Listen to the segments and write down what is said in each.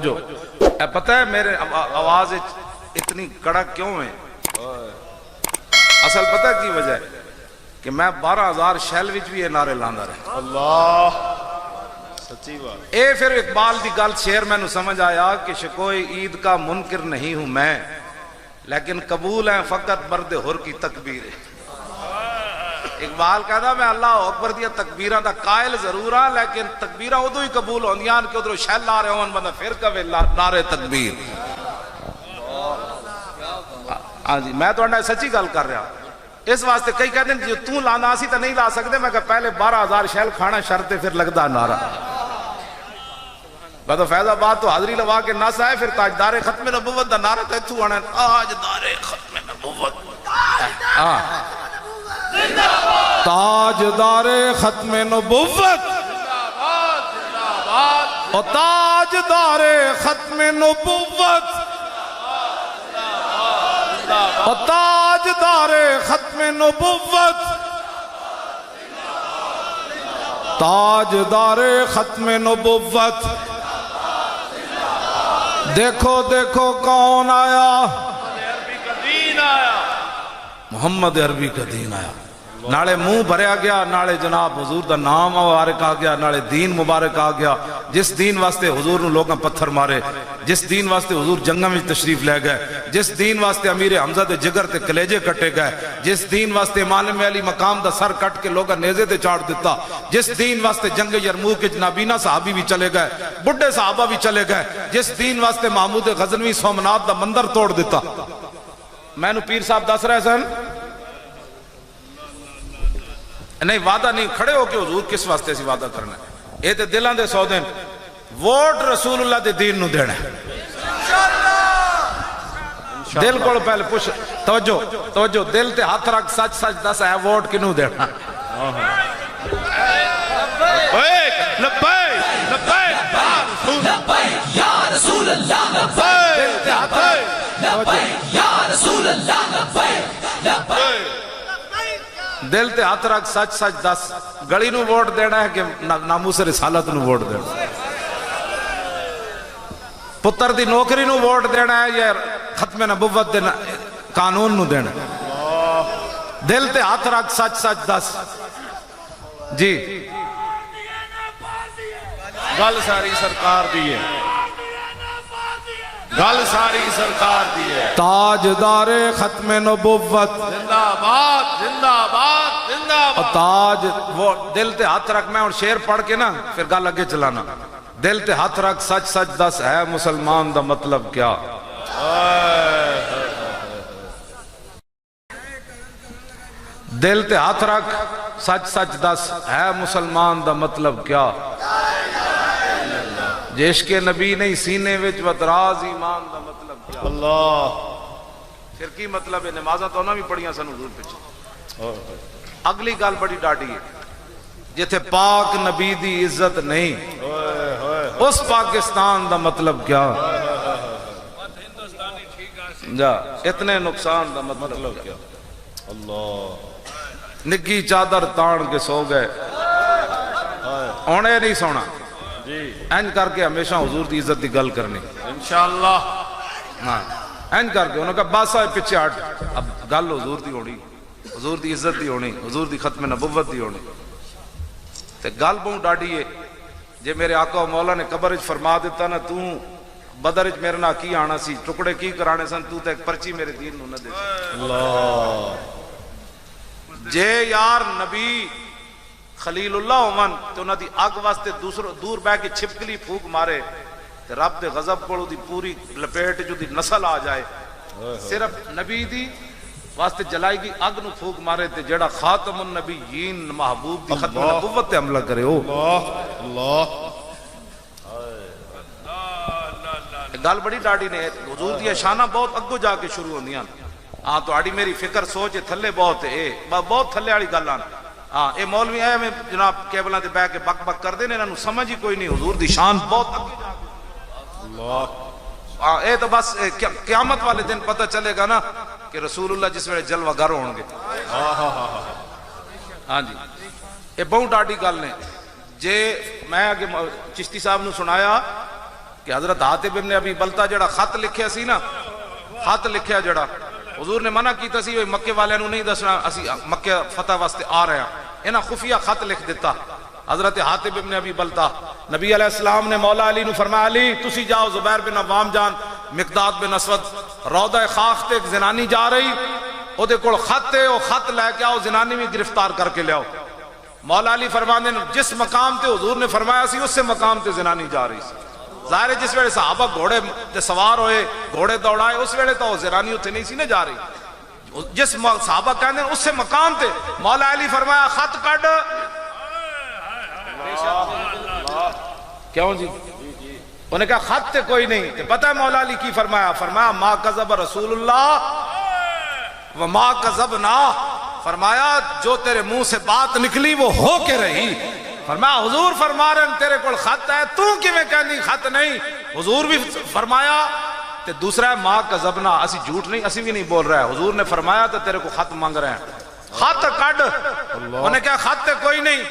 جو پتہ ہے میرے آواز اتنی کڑک کیوں ہے؟ اصل پتہ کی وجہ ہے کہ میں 12,000 شیل وچ بھی یہ نعرے لاندہ رہے. اللہ سچی بات. اے پھر اقبال دی گل شعر میں نو سمجھ آیا کہ شکوئے عید کا منکر نہیں ہوں میں، لیکن قبول ہیں فقط مرد حر کی تکبیر. اقبال کہتا میں اللہ اکبر دیا تکبیرہ دا قائل ضرور ہاں، لیکن تکبیرہ ادو ہی قبول ہوندیاں کہ ادھر شیل لا رہے ہوں بندہ پھر کبھی نعرے تکبیر. ہاں جی میں تو انڈا سچی گل کر رہا. اس واسطے کئی کہتے ہیں جو توں لانا سی تو نہیں لا سکتے، میں کہ پہلے 12,000 شیل کھانا شرط پھر لگتا نعرہ. تو فیض آباد تو حاضری لوا کے نس آئے، پھر تاجدار ختم نبوت دا نعرہ تو آنا تاجدار ختم نبوت. تاجدار ختم نبوت اور تاجدار ختم نبوت اور تاجدار ختم نبوت تاجدار ختم نبوت. دیکھو دیکھو کون آیا، محمد عربی کا دین آیا. نالے منہ بھریا گیا، نالے جناب حضور دا نام مبارک آ گیا، نالے دین مبارک آ گیا. جس دین واسطے حضور نو لوگاں پتھر مارے، جس دین واسطے حضور جنگاں میں تشریف لے گئے، جس دین واسطے امیر حمزہ دے جگر تے کلیجے کٹے گئے، جس دین واسطے امام علی مقام دا سر کٹ کے لوگاں نیزے تے چاڑ دیتا، جس دین واسطے جنگ یرموک کے نابینا صحابی بھی چلے گئے، بڑھے صحابہ بھی چلے گئے، جس دین واسطے محمود غزنوی سومنات دا مندر توڑ دیتا. میں نو پیر صاحب دس رہے سن نہیں وعدہ نہیں، کھڑے ہو کے حضور کس واسطے سی وعدہ کرنا ہے. اے تے دلان دے سودے ووٹ رسول اللہ دے دین نو دینا ہے. دل کو پہلے پوچھ، توجہ دل تے ہاتھ رکھ، سچ سچ دس ہے ووٹ کنوں دینا. لبیک لبیک لبیک یا رسول اللہ، دل تے ہاتھ رکھ یا رسول اللہ، لبیک دل تے ہاتھ رکھ، سچ سچ دس گڑی نو ووٹ دینا ہے کہ ناموس رسالت نو ووٹ دینا؟ پتر دی نوکری نو ووٹ دینا ہے یا ختم نبوت دے قانون نو دینا؟ دل تے ہاتھ رکھ، سچ سچ دس. جی گل ساری سرکار دیئے، گل ساری سرکار دیئے. تاجدار ختم نبوت زندہ باد زندہ باد زندہ اور باد. تاج وہ دل تے ہاتھ رکھ. میں اور شعر پڑھ کے نا پھر گل اگے چلانا. دل تے ہاتھ رکھ، سچ سچ دس ہے مسلمان دا مطلب کیا؟ دل تے ہاتھ رکھ، سچ سچ دس ہے مسلمان دا مطلب کیا؟ عشق نبی نہیں سینے وچ وطراز ایمان دا مطلب کیا؟ اللہ پھر کی مطلب ہے؟ نمازاں تو نہ بھی پڑھیاں سن حضور پچھے. اگلی گل بڑی ڈاڈی ہے، جتھے پاک نبی دی عزت نہیں اس پاکستان دا مطلب کیا؟ جا اتنے نقصان دا مطلب کیا؟ اللہ نگی چادر تان کے سو گئے، اونے نہیں سونا. اینج کر کے ہمیشہ حضور دی عزت دی گل کرنی انشاءاللہ. ہاں اینج کر کے انہوں نے کہا باسا پیچھے ہٹ، اب گل حضور دی ہونی، حضور دی عزت دی ہونی، حضور دی ختم نبوت دی ہونی. تے گل بہت ڈاڈی ہے. جے میرے آقا و مولا نے قبر وچ فرما دیتا نا تو بدر وچ میرے نال کی آنا سی، ٹکڑے کی کرانے سن، تو تے ایک پرچی میرے دین نو نہ دے. اللہ جے یار نبی خلیل اللہ ہومن تو انہاں دی اگ واسطے دور بہ کے چھپکلی پھوک مارے تے رب دے غضب کولو دی پوری لپیٹ جو دی نسل آ جائے. صرف نبی دی واسطے جلائی گی اگ نو پھوک مارے تے جڑا خاتم النبیین محبوب دی ختم نبوت تے حملہ کرے ہو. اللہ گل بڑی ڈاڈی نے حضور دی شانہ بہت اگو جا کے شروع ہوندیاں. ہاں تو آڑی میری فکر سوچ تھلے بہت ہے، بہت تھلے والی گل آن. ہاں اے مولوی آئے میں جناب کیبلاں تے بیٹھ کے بک بک کر دے نے، انہاں نو سمجھ ہی کوئی نہیں حضور دی شان بہت اگے جا کے. اللہ ہاں اے تو بس قیامت والے دن پتہ چلے گا نا کہ رسول اللہ جس ویلے جلوہ گر ہون گے. ہاں جی یہ بہت ڈاڈی گل نے. جے میں آگے چشتی صاحب نو سنایا کہ حضرت حاتب ابن ابی بلتا جڑا خط لکھیا سی نا، خط لکھیا جڑا حضور نے منع کیتا سی مکے والے نو نہیں دسنا اسی مکے فتح واسطے آ رہے ہیں، انہاں خفیہ خط لکھ دیتا حضرت حاتب ابن ابی بلتا۔ نبی علیہ السلام نے مولا علی نو فرمایا علی تسی جاؤ، زبیر بن عوام جان، مقداد بن اسود، روضہ خاخ تے ایک زنانی جا رہی، او دے کول خط ہے، او خط لے کے آؤ، زنانی بھی گرفتار کر کے لے آؤ۔ مولا علی فرماندے نے جس مقام تے حضور نے فرمایا سی اس سے مقام تے زنانی جا رہی سی۔ ظاہر ہے جس ویلے صحابہ گھوڑے تے سوار ہوئے، گھوڑے دوڑائے، اس ویلے تو زنانی اتنے نہیں سی نہ جا رہی، جس صحابہ کہندے اس سے مقام تے مولا علی فرمایا خط کڈ۔ کیوں جی؟ انہوں نے کہا خط تے کوئی نہیں، تے پتہ ہے مولا علی کی فرمایا؟ فرمایا ما کذب رسول اللہ وما کذبنا، فرمایا جو تیرے منہ سے بات نکلی وہ ہو کے رہی۔ فرمایا حضور فرما رہے ہیں تیرے کول خط ہے، تو کیویں کہندی خط نہیں؟ حضور بھی فرمایا تے دوسرا ہے ما کذبنا، اسی جھوٹ نہیں، اسی بھی نہیں بول رہا ہے، حضور نے فرمایا تے تیرے کو خط مانگ رہے ہیں، خط کڈ۔ انہوں نے کہا خط تے کوئی نہیں۔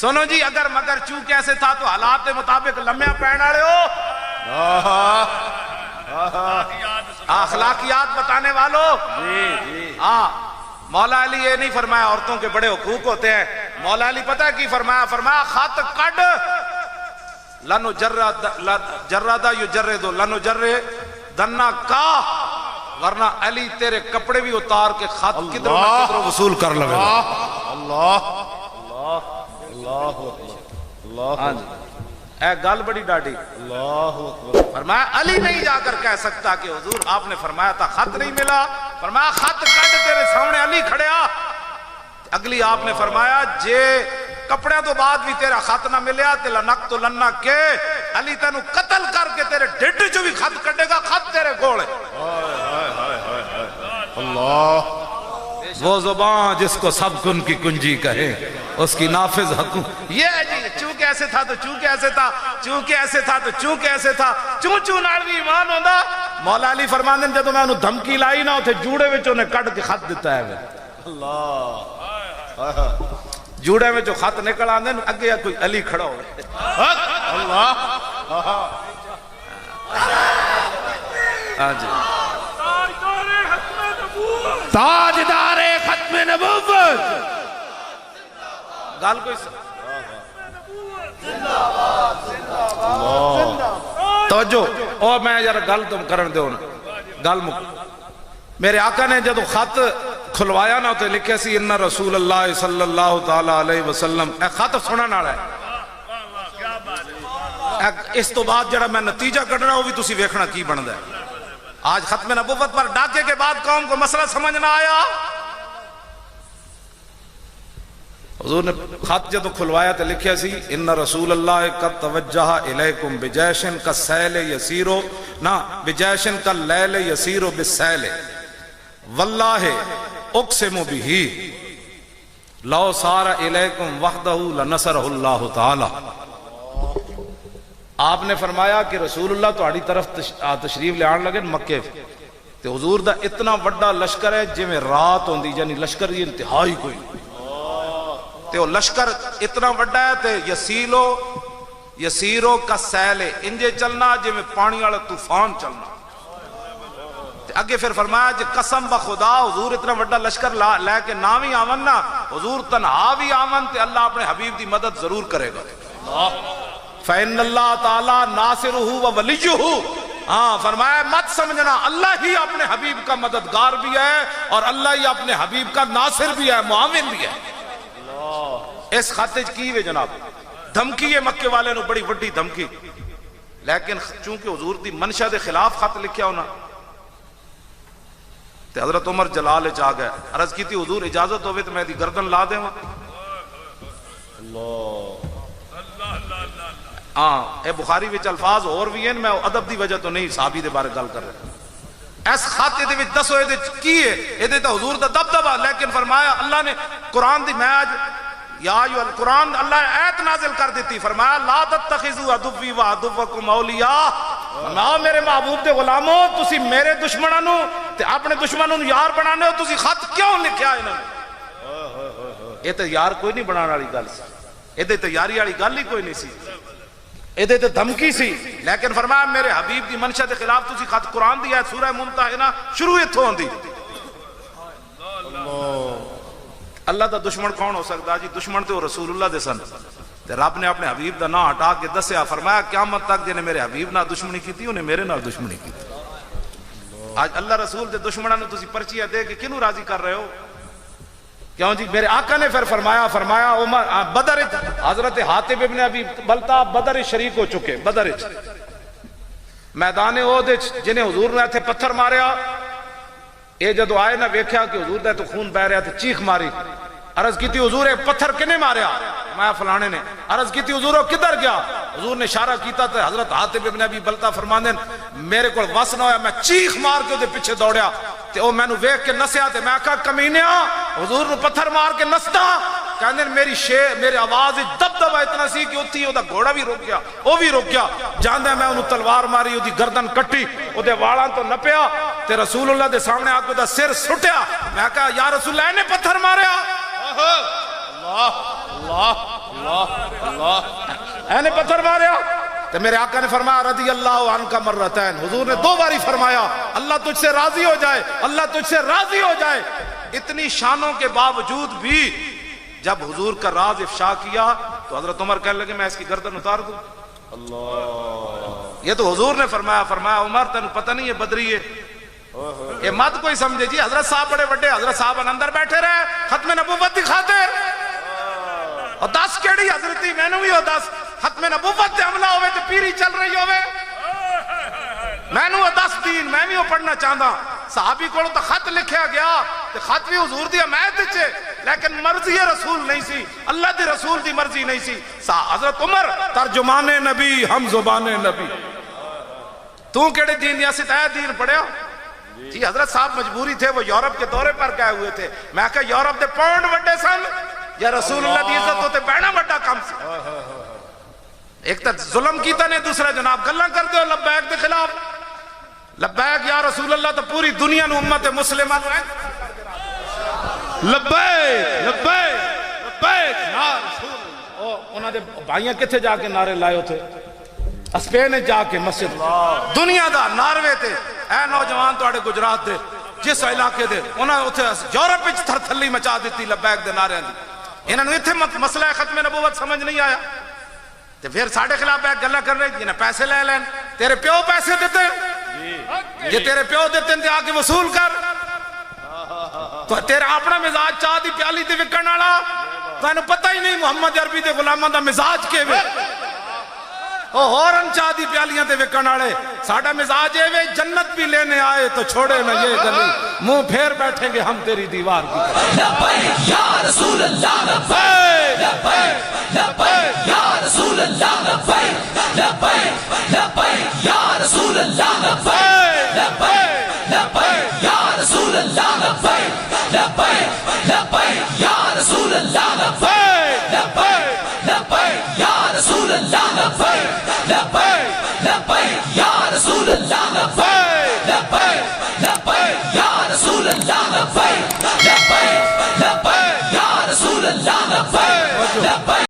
سنو جی، اگر مگر چونکہ ایسے تھا تو حالات کے مطابق لمحہ پہن والے ہو، اخلاقیات بتانے والوں، ہاں مولا علی یہ نہیں فرمایا عورتوں کے بڑے حقوق ہوتے ہیں، مولا علی پتہ ہے کی فرمایا؟ فرمایا خط کڈ، لنو جرادہ یجرد لنو جردنا کا، ورنہ علی تیرے کپڑے بھی اتار کے خط کدھروں نہ کدھروں وصول کر لگے گا۔ اللہ اللہ اللہ، ہاں جی، اے گل بڑی ڈاڈی۔ اللہ اکبر۔ فرمایا علی نہیں جا کر کہہ سکتا کہ حضور آپ نے فرمایا تھا خط نہیں ملا، فرمایا خط کڈ، تیرے سامنے علی کھڑیا۔ اگلی آپ نے فرمایا جے کپڑے تو بعد بھی تیرا خط نہ ملیا تے لنقتلن کے، علی تینوں قتل کر کے تیرے ڈھڈ چوں بھی خط کڈے گا، خط تیرے کول ہے۔ اللہ، وہ زبان جس کو سب کن کی کنجی کہے اس کی نافذ حکم، یہ ہے جی، چونکہ ایسے تھا تو چونکہ ایسے تھا، چونکہ ایسے تھا تو چونکہ ایسے تھا، چون نال بھی ایمان ہوندا۔ مولا علی فرماندے نے جدوں میں انہوں دھمکی لائی نا اوتھے جوڑے وچ انہیں کڈ کے خط دتا ہے، اللہ، جوڑے میں جو خط نکل آندے نے اگے کوئی علی کھڑا ہو، اللہ، ہاں جی، تاجدار ختم نبوت، گل کوئی توجہ، او میں یار گل تم کرن دیو نا، گل میرے آقا نے جدو خط کھلوایا نا تو لکھے سی ان رسول اللہ صلی اللہ تعالی علیہ وسلم، اے خط سنن والا ہے، اس تو بعد جڑا میں نتیجہ کڈنا وہ بھی تسی ویکھنا کی بندا ہے۔ آج ختم نبوت پر ڈاکے کے بعد قوم کو مسئلہ سمجھ نہ آیا، حضور نے خط جدو کھلوایا تو لکھیا سی ان رسول اللہ قد توجہ الیکم بجیشن کا سیل یسیرو نا بجیشن کا لیل یسیرو بالسیل واللہ اقسم بھی لو سار الیکم وحدہ لنصرہ اللہ تعالی۔ آپ نے فرمایا کہ رسول اللہ تہاڈی طرف تشریف لے آن لگے مکے تے حضور دا اتنا وڈا لشکر ہے جویں رات ہوندی، یعنی لشکر دی انتہائی کوئی تے وہ لشکر اتنا وڈا ہے تے یسیرو کا سیلے انجے چلنا جی میں پانی والا طوفان چلنا۔ تے اگے پھر فرمایا جی قسم بخدا حضور اتنا وڈا لشکر لے کے نہ بھی آون نا، حضور تنہا بھی آون تے اللہ اپنے حبیب دی مدد ضرور کرے گا۔ فَإِنَّ اللَّهَ تَعَالَى نَاصِرُهُ وَوَلِيُّهُ، ہاں فرمایا مت سمجھنا اللہ ہی اپنے حبیب کا مددگار بھی ہے اور اللہ ہی اپنے حبیب کا ناصر بھی ہے، معاون بھی ہے۔ اس خاطر کی ہوئے جناب دھمکی ہے مکے والے نو، بڑی وڈی دھمکی، لیکن چونکہ حضور دی منشا دے خلاف خط لکھیا ہونا تے حضرت عمر جلال اچ آ گئے، عرض کی تھی حضور اجازت ہوئے تو میں دی گردن لا دے ہاں۔ ہاں اے بخاری وچ الفاظ اور بھی ہیں، میں ادب دی وجہ تو نہیں صحابی دے بارے گل کر رہا۔ اس خط دے وچ دسو اے کی ہے، اے تو حضور دا دبدبا، لیکن فرمایا اللہ نے قرآن دی میں آج یا ایھا القرآن اللہ آیت نازل کر دیتی، فرمایا لا تتخذوا عدوی وعدوکم اولیاء، فرمایا میرے محبوب دے غلاموں تسی میرے دشمناں نو تے اپنے دشمناں نو یار بنانے ہو، تسی خط کیوں لکھیا انہاں نے؟ یہ تے یار کوئی نہیں بنانے والی گل سی، یہ تے یاری والی گل ہی کوئی نہیں سی۔ ਇਹਦੇ ਤੇ ਧਮਕੀ ਸੀ, لیکن فرمایا میرے حبیب دی منشا دے خلاف تسی خط قرآن دی ہے سورہ ممتحنہ شروع اتھوں ہوندی. اللہ دا دشمن کون ہو سکتا جی؟ دشمن تے وہ رسول اللہ دے سن. تے رب نے اپنے حبیب دا نام ہٹا کے دسیا، فرمایا قیامت تک جن میرے حبیب نال دشمنی کیتی انہیں میرے نال دشمنی کیتی. آج اللہ رسول دے دشمناں نوں تسی پرچیاں دے کے کینوں راضی کر رہے ہو؟ کیوں جی؟ میرے آقا نے پھر فرمایا عمر بدر حضرت حاتب ابن ابی بلتا بدر شریک ہو چکے. بدر میدان احد جنہیں حضور نے ایتھے پتھر ماریا، اے جدو آئے نہ ویکھیا کہ حضور دا تو خون بہ رہا تے چیخ ماری. عرض کی تھی حضور ایک پتھر کنے ماریا؟ میں فلانے نے. عرض کی تھی حضور وہ کدھر گیا؟ حضور نے اشارہ کیتا تے حضرت حاتب ابن ابی بلتا فرماندے میرے کو وس نہ ہویا، میں چیخ مار کے دے پیچھے دوڑیا تے او مینوں ویکھ کے نسیا تے میں کہا کمینیا حضور نو پتھر مار کے نسدا. کہندے میری آواز دبدبا اتنا سی کہ اوتھی او دا گھوڑا بھی رک گیا، او بھی رک گیا. جاندا میں اونوں تلوار ماری، او دی گردن کٹی، او دے والاں تو نپیا تے رسول اللہ دے سامنے آ کے دا سر سٹیا. میں کہا یا رسول اللہ نے پتھر ماریا. اللہ اللہ اللہ اللہ اینے پتھر ماریا. تو میرے آقا نے فرمایا رضی اللہ عنہ مرتین. حضور نے 2 باری فرمایا اللہ تجھ سے راضی ہو جائے، اللہ تجھ سے راضی ہو جائے. اتنی شانوں کے باوجود بھی جب حضور کا راز افشا کیا تو حضرت عمر کہنے لگے میں اس کی گردن اتار دوں. اللہ، یہ تو حضور نے فرمایا عمر تینوں پتہ نہیں ہے بدری ہے، یہ مت کوئی سمجھے جی. حضرت صاحب بڑے بڑے حضرت صاحب اندر بیٹھے رہے ختم نبوت دی خاطر. اور 10 کیڑی حضرتی میں نے بھی ہو 10 ختم نبوت تے حملہ ہوئے تے پیری چل رہی ہوئے. میں نے 10 دین میں بھی وہ پڑھنا چاہتا. صحابی کو تو خط لکھیا گیا تے خط بھی حضور دی حمایت وچ، لیکن مرضی رسول نہیں سی، اللہ دی رسول دی مرضی نہیں سی. حضرت عمر ترجمان نبی ہم زبان نبی. تو کیڑے دین دیا ستایا دین پڑھیا جی؟ حضرت صاحب مجبوری تھے، وہ یورپ کے دورے پر گئے ہوئے تھے. میں کہا یورپ دے پاؤنڈ وڈے سن یا رسول اللہ دی عزت ہوتے بہنا وڈا کم سی. ایک تا ظلم کیتا نے، دوسرا جناب گلاں کر دے لبیک دے خلاف. لبیک یا رسول اللہ تو پوری دنیا نو امت مسلمہ نو لبیک لبیک لبیک یا رسول اللہ. انہاں دے بھائیاں کتھے جا کے نعرے لائے تھے؟ اسپین جا کے مسجد دنیا دا ناروے تے. اے نوجوان تواڈے گجرات دے جس علاقے دے انہاں اوتھے یورپ وچ تھر تھلی مچا دتی لبیک دے نعرے دی. انہاں نو ایتھے مسئلہ ختم نبوت سمجھ نہیں آیا تے پھر ساڈے خلاف بیٹھ گلاں کر رہے جنہیں پیسے لے لین. تیرے پیو پیسے دیتے جی تیرے پیو دیتے تے آ کے وصول کر. تو تیرا اپنا مزاج چاہ دی پیالی تے وکن والا تینوں پتہ ہی نہیں محمد عربی دے غلاماں دا مزاج کیویں. او ہورن چاہ دی پیالیاں تے وکن والے. ساڈا مزاج اے وے جنت بھی لینے آئے تو چھوڑے نہ یہ گلی، منہ پھیر بیٹھیں گے ہم تیری دیوار کی طرف. لبیک یا رسول اللہ لبیک لبیک لبیک یا رسول اللہ لبیک لبیک لبیک یا رسول اللہ لبیک لبیک لبیک یا رسول اللہ لبیک لبیک لبیک یا رسول اللہ لبیک لبیک لبیک یا رسول اللہ لبیک لبیک لبیک یا رسول اللہ لبیک لبیک